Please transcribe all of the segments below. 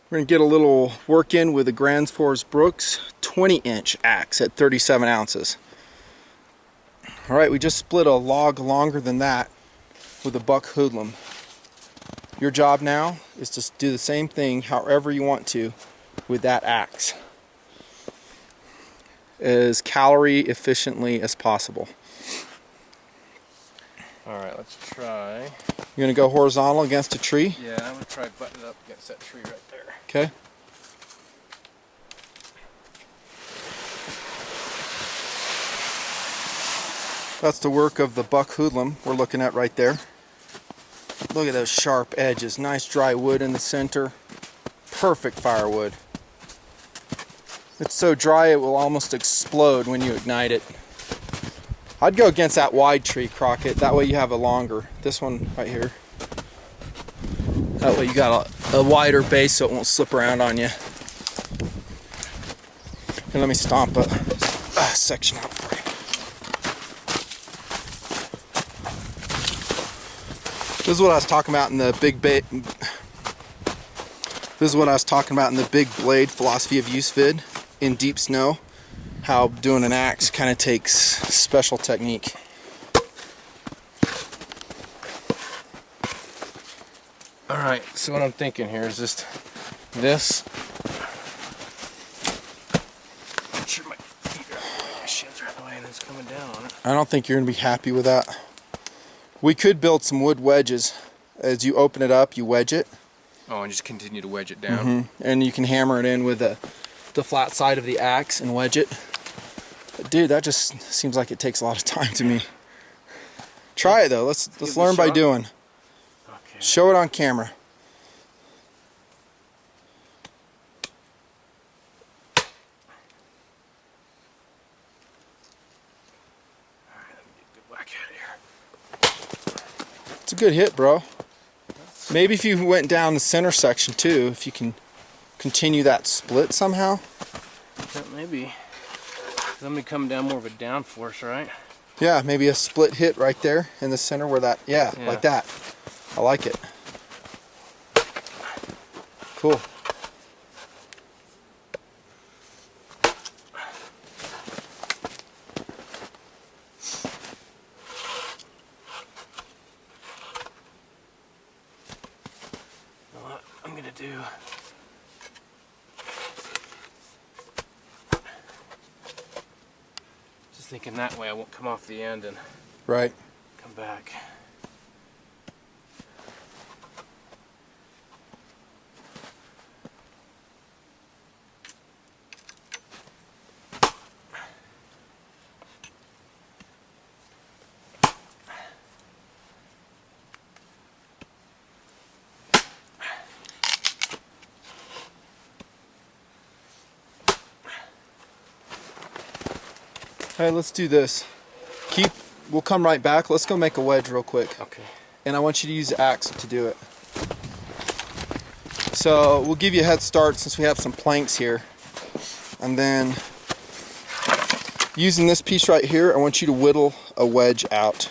We're going to get a little work in with the Gränsfors Bruks 20-inch axe at 37 ounces. Alright, we just split a log longer than that with a buck hoodlum. Your job now is to do the same thing however you want to with that axe, as calorie efficiently as possible. Alright, let's try. You're going to go horizontal against a tree? Yeah, I'm going to try button it up against that tree right there. Okay. That's the work of the buck hoodlum we're looking at right there. Look at those sharp edges. Nice dry wood in the center. Perfect firewood. It's so dry it will almost explode when you ignite it. I'd go against that wide tree, Crockett. That way you have a longer. This one right here. That way you got a wider base so it won't slip around on you. And let me stomp a section out for you. This is what I was talking about in the big blade philosophy of use vid in deep snow. How doing an axe kind of takes special technique. Alright, so what I'm thinking here is just this. Make sure my feet are, my shins are out of the way and it's coming down on it. I don't think you're going to be happy with that. We could build some wood wedges. As you open it up, you wedge it. Oh, and just continue to wedge it down. And you can hammer it in with the flat side of the axe and wedge it. But dude, that just seems like it takes a lot of time to me. Try it though. Let's learn by doing. Okay. Show it on camera. Alright, let me get a good whack at it here. It's a good hit, bro. Maybe if you went down the center section too, if you can continue that split somehow. Yeah, maybe. Let me come down more of a downforce, right? Yeah, maybe a split hit right there in the center where that, yeah, like that. I like it. Cool. What I'm gonna do. Just thinking that way I won't come off the end and Right. come back. Hey, let's do this. We'll come right back. Let's go make a wedge real quick. Okay. And I want you to use the axe to do it. So we'll give you a head start since we have some planks here. And then using this piece right here, I want you to whittle a wedge out.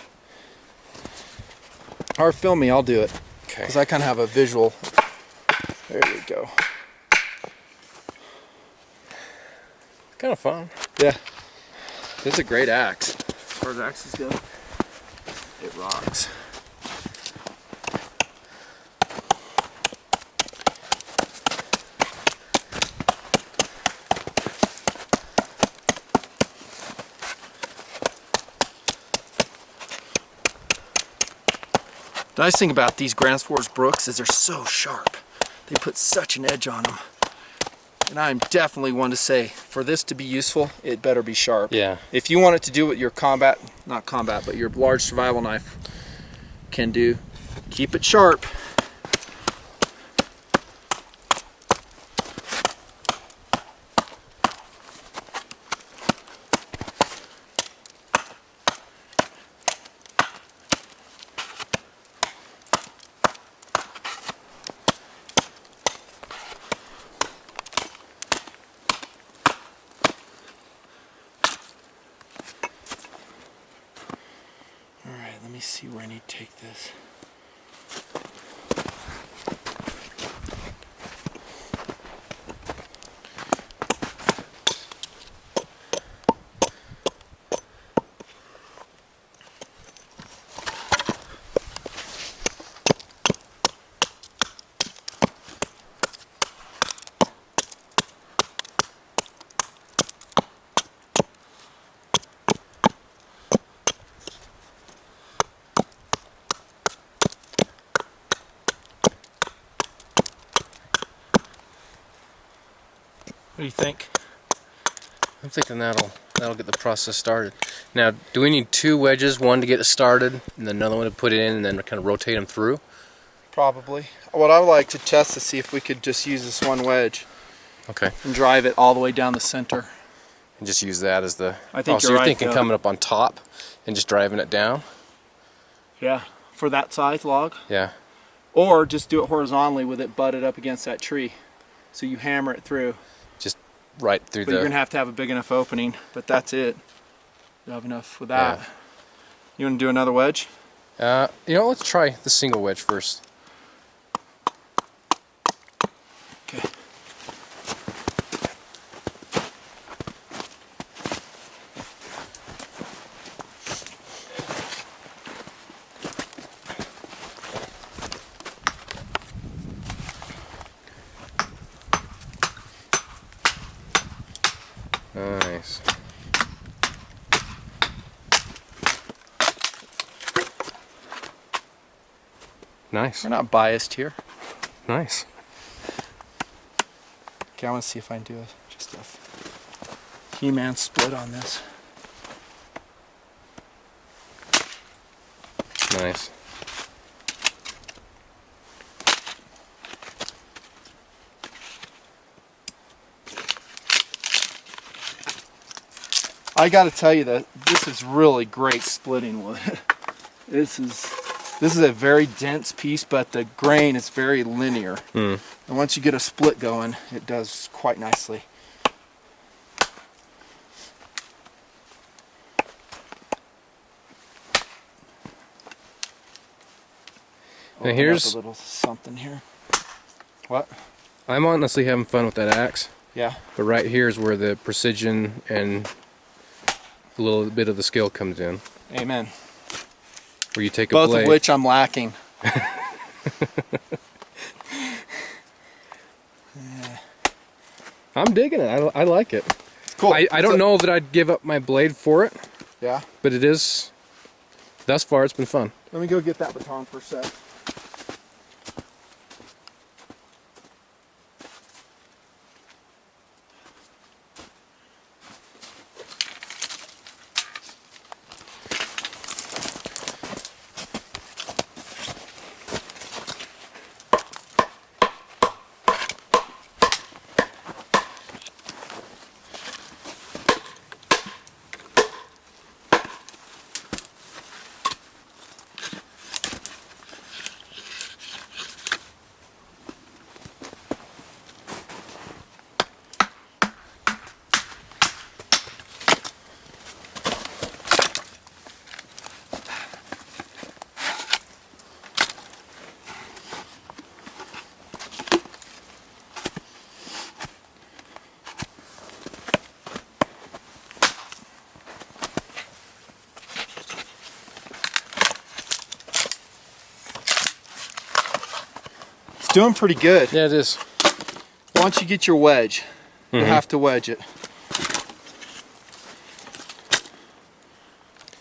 Or film me, I'll do it. Okay. Because I kind of have a visual. There we go. Kind of fun. Yeah. This is a great axe. As far as axes go, it rocks. The nice thing about these Gränsfors Bruks is they're so sharp. They put such an edge on them. And I'm definitely one to say, for this to be useful, it better be sharp. Yeah. If you want it to do what your not combat, but your large survival knife can do, keep it sharp. Let me see where I need to take this. do you think? I'm thinking that'll get the process started. Now, do we need 2 wedges, one to get it started, and then another one to put it in, and then kind of rotate them through? Probably. What I would like to test to see if we could just use this one wedge. Okay. And drive it all the way down the center. And just use that as the... I think so you're you're right, thinking though. coming up on top and just driving it down? Yeah. For that size log. Yeah. Or just do it horizontally with it butted up against that tree. So you hammer it through. Just right through But you're going to have a big enough opening. But that's it. You have enough with that. Yeah. You want to do another wedge? You know, let's try the single wedge first. Okay. Nice. Nice. We're not biased here. Nice. Okay, I want to see if I can do just a He-Man split on this. Nice. I got to tell you that this is really great splitting wood. This is a very dense piece, but the grain is very linear. And once you get a split going, it does quite nicely. Now here's... a little something here. What? I'm honestly having fun with that axe. Yeah. But right here is where the precision and a little bit of the skill comes in. Amen. Where you take a Both blade... of which I'm lacking. I'm digging it. I like it. Cool. I don't know that I'd give up my blade for it, Yeah. but it is... Thus far, it's been fun. Let me go get that baton for a sec. It's doing pretty good. Yeah, it is. Once you get your wedge, you have to wedge it.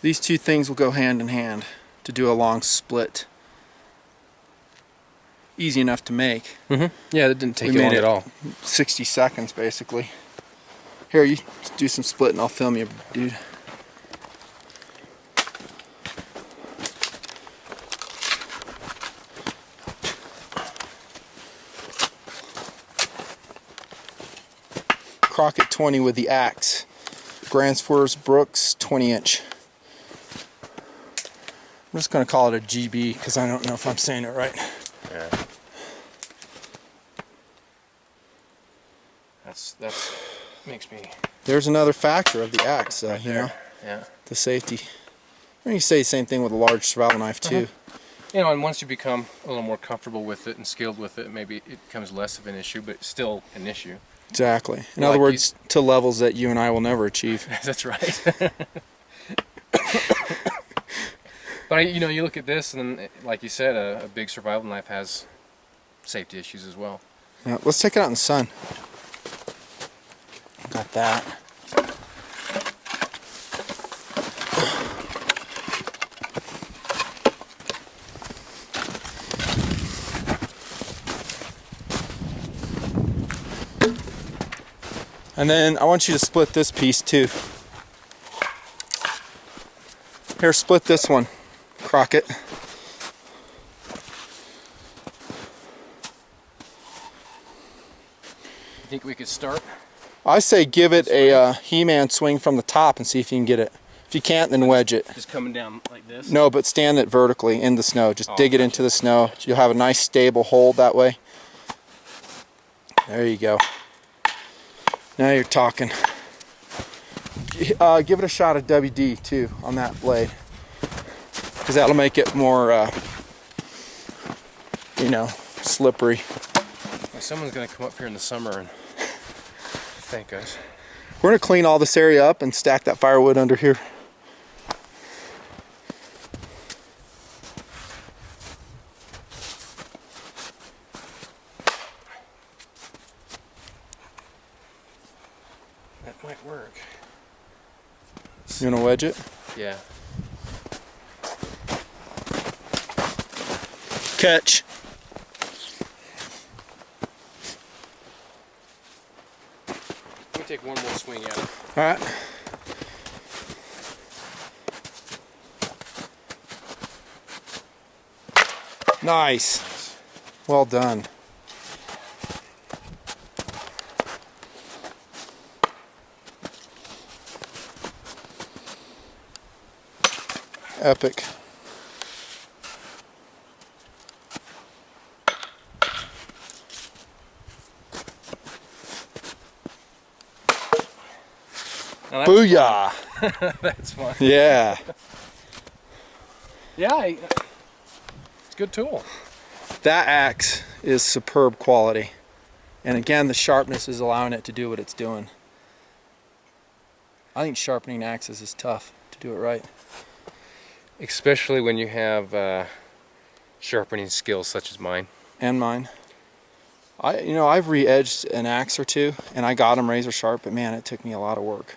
These two things will go hand in hand to do a long split. Easy enough to make. Yeah, that didn't take We you made long it. at all. 60 seconds basically. Here, you do some split and I'll film you, dude. Cr0cket20 with the axe. Gränsfors Bruks 20-inch. I'm just going to call it a GB because I don't know if I'm saying it right. Yeah. That's makes me... There's another factor of the axe, you know, Yeah. the safety. And you say the same thing with a large survival knife too. You know, and once you become a little more comfortable with it and skilled with it, maybe it becomes less of an issue, but it's still an issue. Exactly. In Like other words, to levels that you and I will never achieve. That's right. But you know, you look at this, and like you said, a big survival knife has safety issues as well. Yeah, let's take it out in the sun. Got that. And then I want you to split this piece too. Here, split this one, Crockett. You think we could start? I say give it a He-Man swing from the top and see if you can get it. If you can't, then wedge it. Just coming down like this? No, but stand it vertically in the snow. Just dig it into the snow. Gotcha. You'll have a nice stable hold that way. There you go. Now you're talking. Give it a shot of WD too on that blade, because that'll make it more, you know, slippery. Well, someone's gonna come up here in the summer and thank us. We're gonna clean all this area up and stack that firewood under here. That might work. You wanna wedge it? Yeah. Catch. Let me take one more swing at it. All right. Nice. Well done. Epic. Now that's Booyah! fun. That's fun. Yeah. Yeah, it's a good tool. That axe is superb quality. And again, the sharpness is allowing it to do what it's doing. I think sharpening axes is tough to do it right. Especially when you have sharpening skills such as mine. And mine. I've re-edged an axe or two, and I got them razor sharp, but man, it took me a lot of work.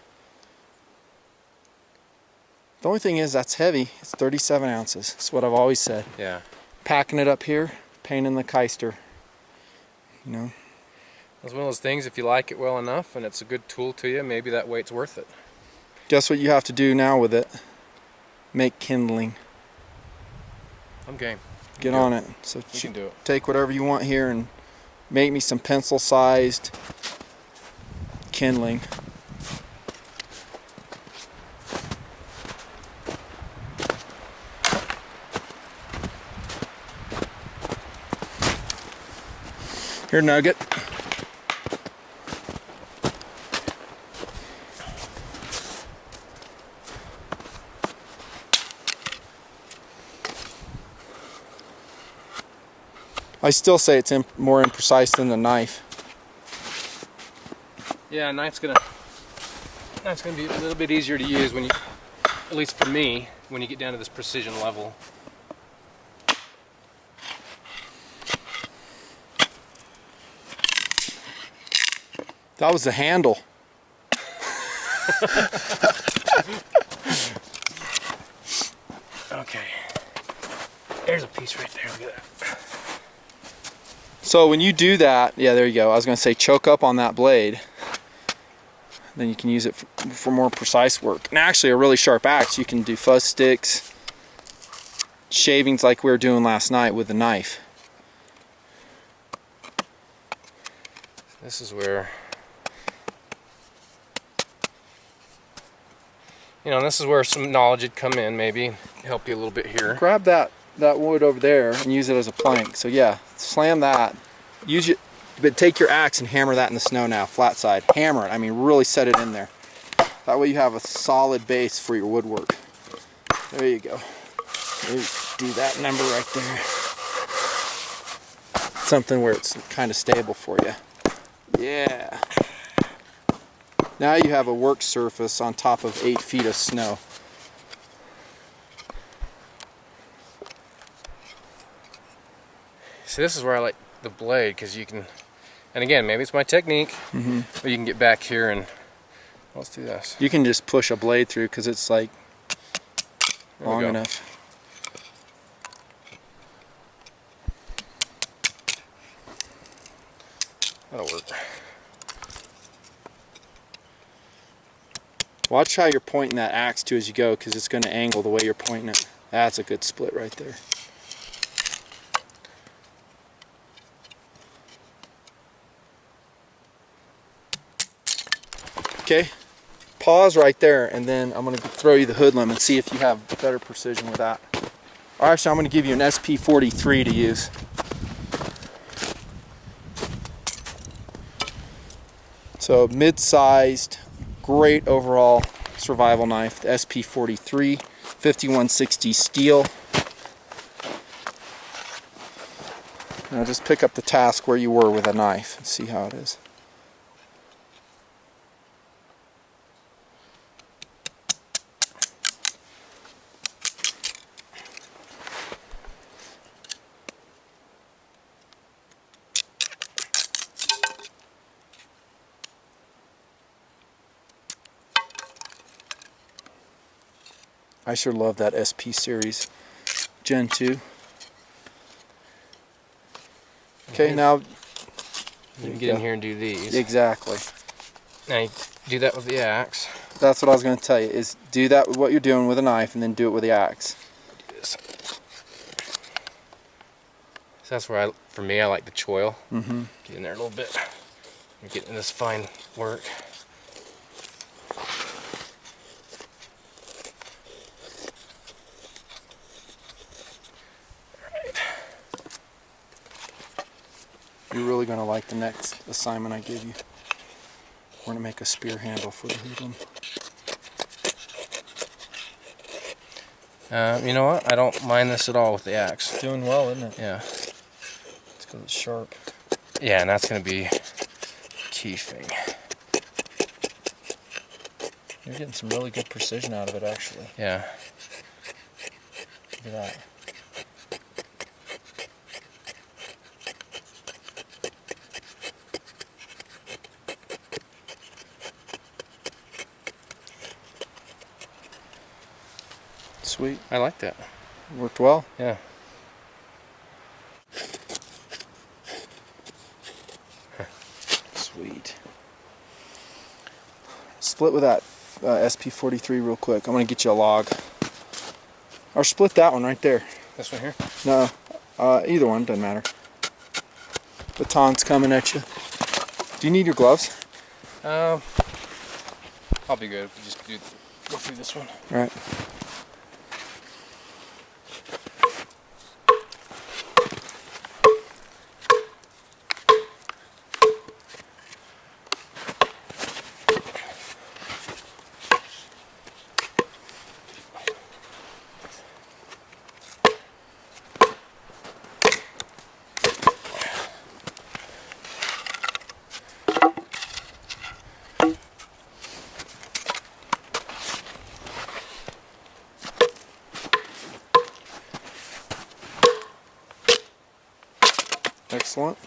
The only thing is, that's heavy. It's 37 ounces. That's what I've always said. Yeah. Packing it up here, pain in the keister. You know? It's one of those things, if you like it well enough and it's a good tool to you, maybe that weight's worth it. Guess what you have to do now with it? Make kindling. I'm game. Get on it. So You can do it. take whatever you want here and make me some pencil-sized kindling. Here, Nugget. I still say it's more imprecise than the knife. Yeah, knife's gonna be a little bit easier to use when you, at least for me, when you get down to this precision level. That was the handle. Okay. There's a piece right there. Look at that. So when you do that, yeah, there you go. I was going to say choke up on that blade. Then you can use it for more precise work. And actually, a really sharp axe, you can do fuzz sticks, shavings like we were doing last night with the knife. This is where, this is where some knowledge would come in, maybe help you a little bit here. Grab that wood over there and use it as a plank. So yeah, slam that. But take your axe and hammer that in the snow now, flat side. Hammer it. I mean, really set it in there. That way you have a solid base for your woodwork. There you go. Do that number right there. Something where it's kind of stable for you. Yeah. Now you have a work surface on top of 8 feet of snow. See, this is where I like the blade, because you can, and again, maybe it's my technique, but you can get back here and, let's do this. You can just push a blade through because it's like long enough. That'll work. Watch how you're pointing that axe too as you go, because it's going to angle the way you're pointing it. That's a good split right there. Okay, pause right there, and then I'm going to throw you the hoodlum and see if you have better precision with that. Or actually, I'm going to give you an SP43 to use. So mid-sized, great overall survival knife, the SP43, 5160 steel. Now just pick up the task where you were with a knife and see how it is. I sure love that SP series, Gen 2. Okay, now you can get in here and do these. Exactly. Now you do that with the axe. That's what I was going to tell you, is do that with what you're doing with a knife and then do it with the axe. Do this. So that's where for me, I like the choil. Mm-hmm. Get in there a little bit. You're getting this fine work. You're really going to like the next assignment I give you. We're going to make a spear handle for the hoodlum. You know what? I don't mind this at all with the axe. It's doing well, isn't it? Yeah. It's because it's sharp. Yeah, and that's going to be key thing. You're getting some really good precision out of it, actually. Yeah. Look at that. Sweet. I like that. Worked well? Yeah. Sweet. Split with that SP43 real quick. I'm going to get you a log. Or split that one right there. This one here? No, either one, doesn't matter. Baton's coming at you. Do you need your gloves? I'll be good if we just go through this one. All right. Excellent.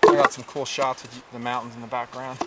I got some cool shots of the mountains in the background.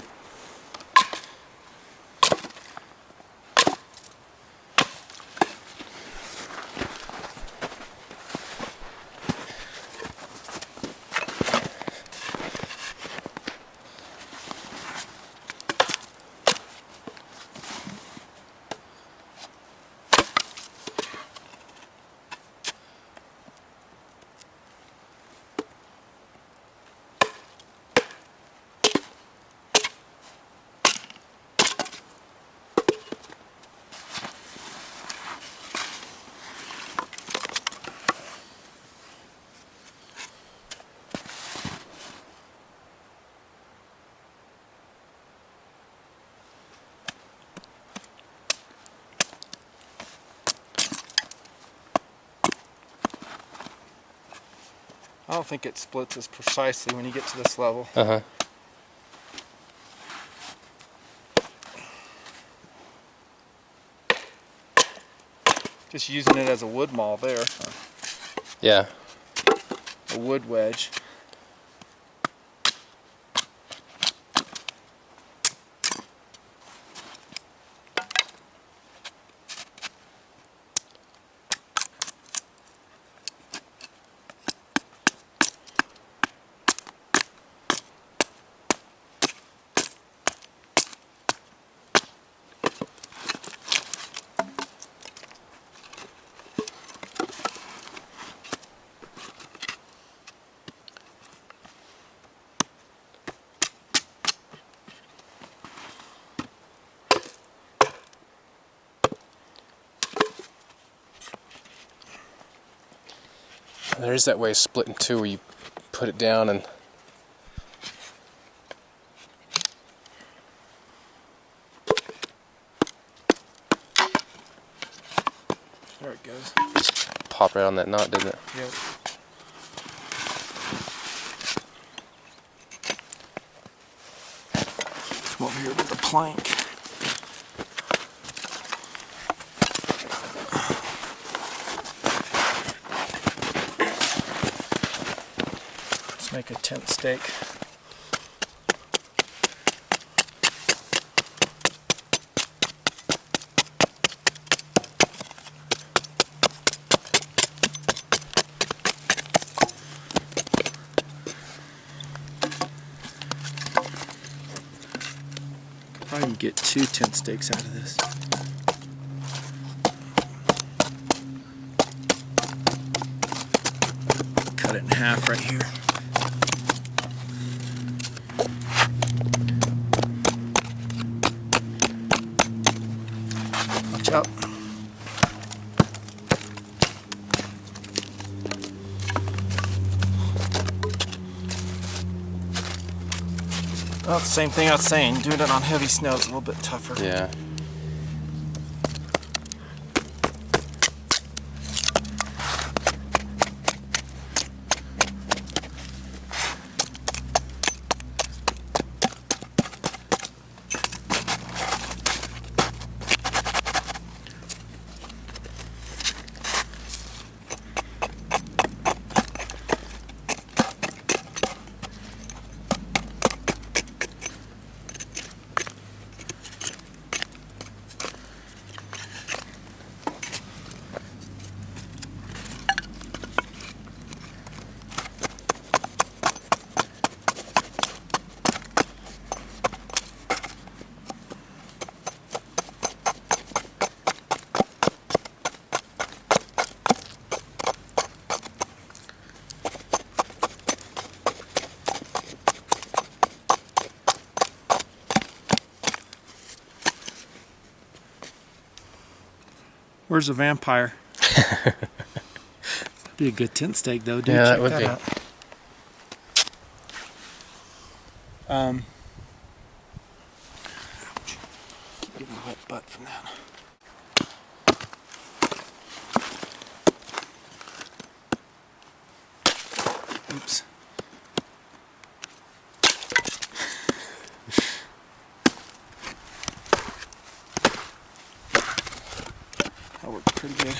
I don't think it splits as precisely when you get to this level. Uh-huh. Just using it as a wood maul there. Yeah. A wood wedge. There is that way of split in two where you put it down and there it goes. pop right on that knot, didn't it? Yep. Come over here with the plank. Let's make a tent stake. Probably can get 2 tent stakes out of this. Cut it in half right here. Watch out. Well, it's the same thing I was saying. Doing it on heavy snow is a little bit tougher. Yeah. Where's the vampire? Be a good tent stake though, dude. Yeah, that Check would that be. out. Ouch. Keep getting a wet butt from that. Oops. That worked pretty good.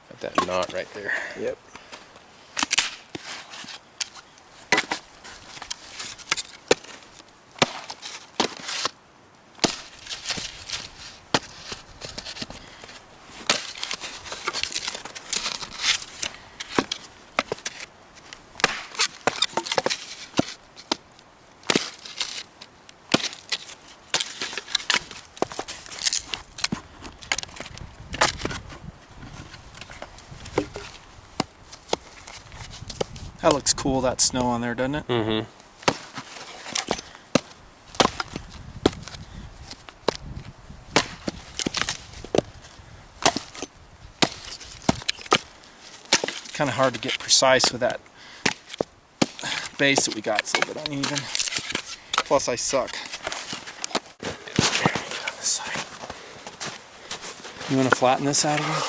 Got that knot right there. Yep. That looks cool, that snow on there, doesn't it? Mm-hmm. Kind of hard to get precise with that base that we got. It's a little bit uneven. Plus I suck. You want to flatten this out of here?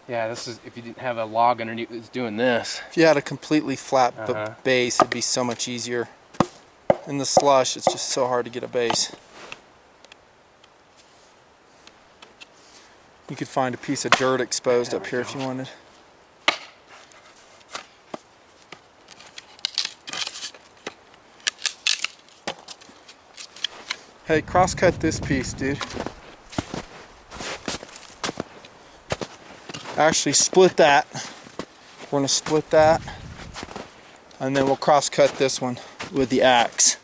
Yeah, this is if you didn't have a log underneath that's doing this. If you had a completely flat base, it'd be so much easier. In the slush, it's just so hard to get a base. You could find a piece of dirt exposed up here if you wanted. Hey, cross-cut this piece, dude. Actually, split that. We're gonna split that, and then we'll cross-cut this one with the axe.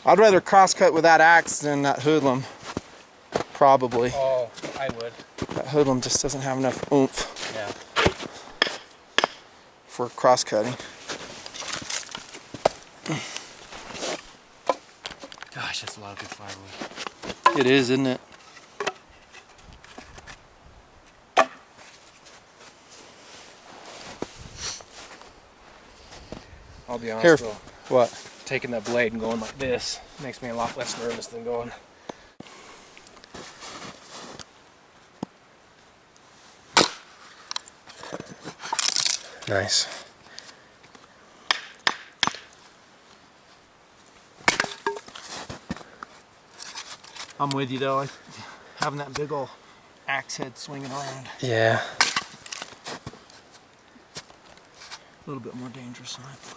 I'd rather cross-cut with that axe than that hoodlum. Probably. Oh, I would. That hoodlum just doesn't have enough oomph. Yeah. For cross-cutting. Gosh, that's a lot of good firewood. It is, isn't it? I'll be honest Here, though. what? Taking that blade and going like this makes me a lot less nervous than going. Nice. I'm with you though. Having that big old axe head swinging around. Yeah. A little bit more dangerous than I thought.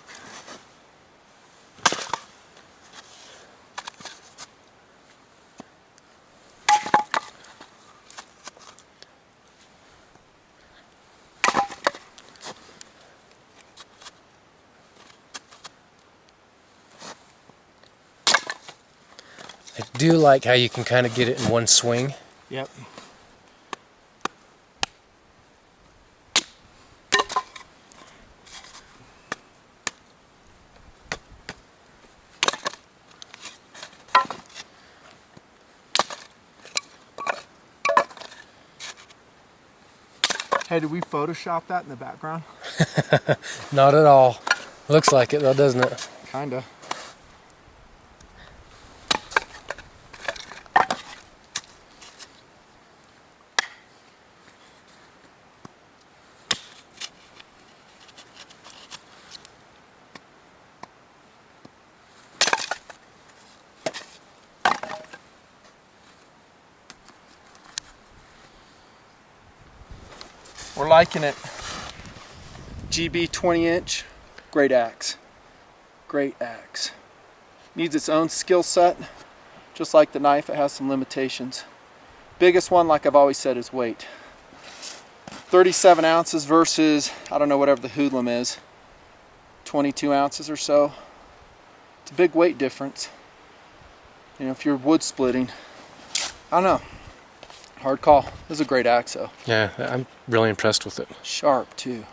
I do like how you can kind of get it in one swing. Yep. Hey, did we Photoshop that in the background? Not at all. Looks like it though, doesn't it? Kinda. We're liking it. GB 20-inch, great axe. Great axe. Needs its own skill set. Just like the knife, it has some limitations. Biggest one, like I've always said, is weight. 37 ounces versus, I don't know, whatever the hoodlum is, 22 ounces or so. It's a big weight difference. You know, if you're wood splitting, I don't know. Hard call. This is a great axe though. Yeah, I'm really impressed with it. Sharp too.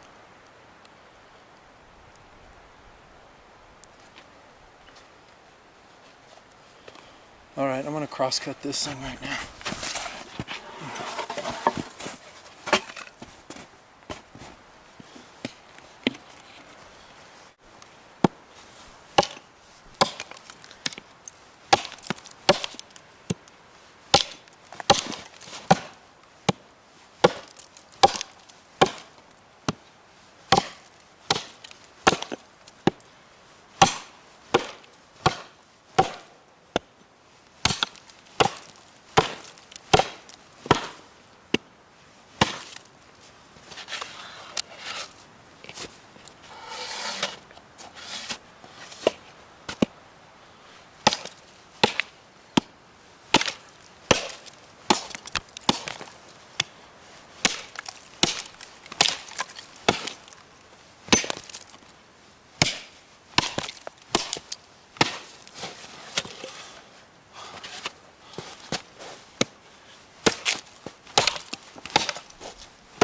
Alright, I'm going to cross cut this thing right now.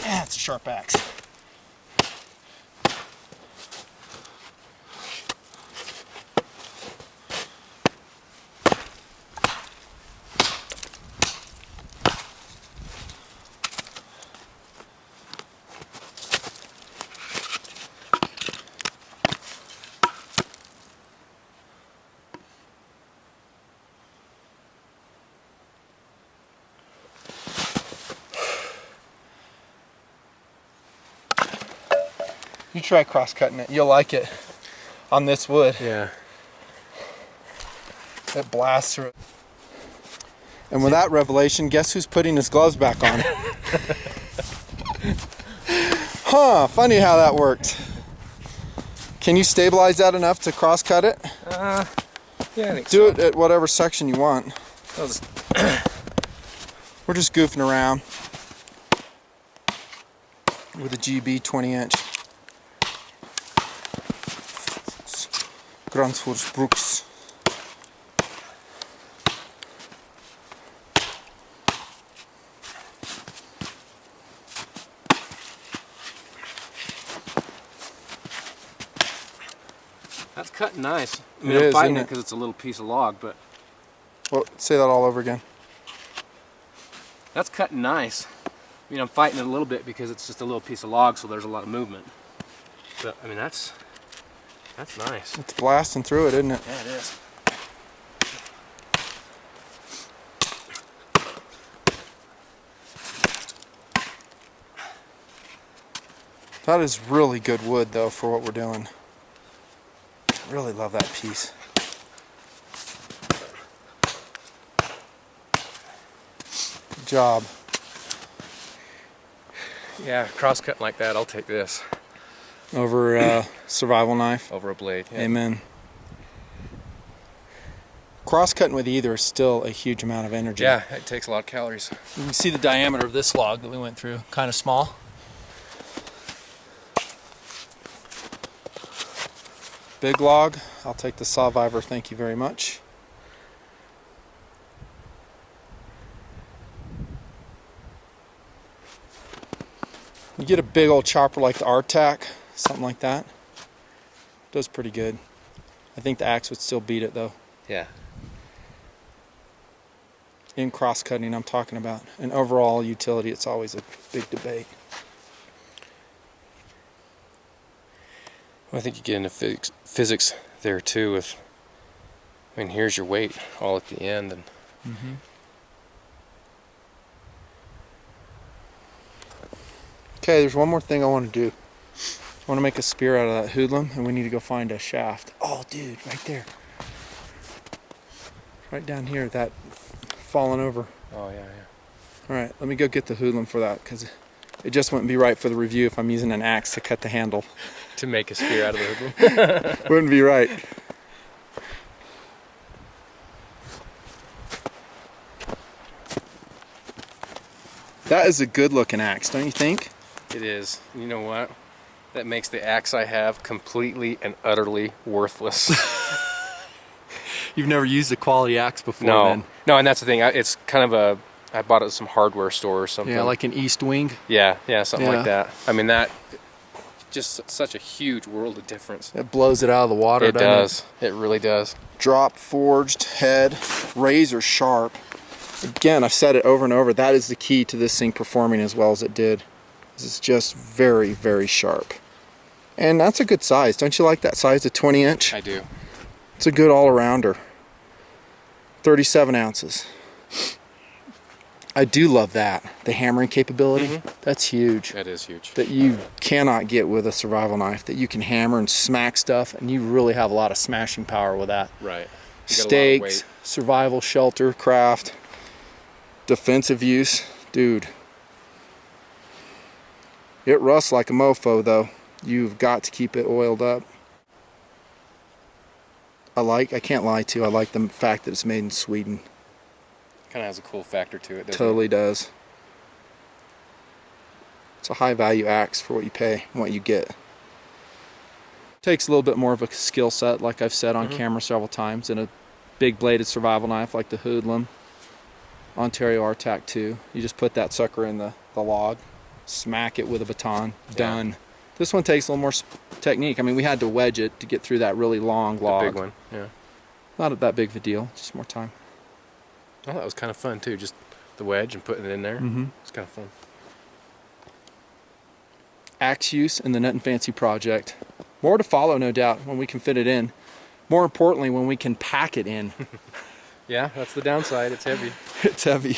That's a sharp axe. You try cross-cutting it. You'll like it on this wood. Yeah. It blasts through it. And with that revelation, guess who's putting his gloves back on? Huh, funny how that worked. Can you stabilize that enough to cross-cut it? Yeah, I think Do it at whatever section you want. I'll just We're just goofing around with a GB 20-inch. Gränsfors Bruks. That's cutting nice. I mean, It I'm is, fighting isn't it it? because it's a little piece of log, but Well, say that all over again. that's cutting nice. I mean, I'm fighting it a little bit because it's just a little piece of log, so there's a lot of movement. But I mean, that's nice. It's blasting through it, isn't it? Yeah, it is. That is really good wood, though, for what we're doing. Really love that piece. Good job. Yeah, cross-cutting like that, I'll take this Over survival knife. over a blade. Yeah. Amen. Cross-cutting with either is still a huge amount of energy. Yeah, it takes a lot of calories. You can see the diameter of this log that we went through. Kind of small. Big log. I'll take the Sawviver, thank you very much. You get a big old chopper like the Cr0cket, something like that. Does pretty good. I think the axe would still beat it though. Yeah. In cross-cutting I'm talking about. And overall utility, it's always a big debate. Well, I think you get into physics there too. With, I mean, here's your weight all at the end, and Okay, there's one more thing I want to do. I want to make a spear out of that hoodlum, and we need to go find a shaft. Oh, dude, right there. Right down here, that fallen over. oh yeah, yeah. All right, let me go get the hoodlum for that, because it just wouldn't be right for the review if I'm using an axe to cut the handle. To make a spear out of the hoodlum. Wouldn't be right. That is a good looking axe, don't you think? It is. You know what? That makes the axe I have completely and utterly worthless. You've never used a quality axe before, No, then? no, and that's the thing. It's kind of a. I bought it at some hardware store or something. Yeah, like an East Wing. Yeah, something Yeah. like that. I mean, that just such a huge world of difference. It blows it out of the water, It doesn't does. It really does. Drop forged head, razor sharp. Again, I've said it over and over, that is the key to this thing performing as well as it did. It's just very, very sharp. And that's a good size. Don't you like that size, a 20 inch? I do. It's a good all-arounder. 37 ounces. I do love that. The hammering capability, that's huge. That is huge. That you cannot get with a survival knife. That you can hammer and smack stuff, and you really have a lot of smashing power with that. Right. Stakes, survival, shelter, craft, defensive use. Dude. It rusts like a mofo though. You've got to keep it oiled up. I can't lie to you, I like the fact that it's made in Sweden. Kind of has a cool factor to it, doesn't Totally does. It's a high value axe for what you pay and what you get. Takes a little bit more of a skill set, like I've said on camera several times, and a big bladed survival knife like the Hoodlum, Ontario Cr0cket 2. You just put that sucker in the log, smack it with a baton, done. This one takes a little more technique. I mean, we had to wedge it to get through that really long The log. big one, yeah. Not that big of a deal, just more time. Oh, that was kind of fun too, just the wedge and putting it in there. It's kind of fun. Axe use in the Nutnfancy project. More to follow, no doubt, when we can fit it in. More importantly, when we can pack it in. Yeah, that's the downside. It's heavy. It's heavy.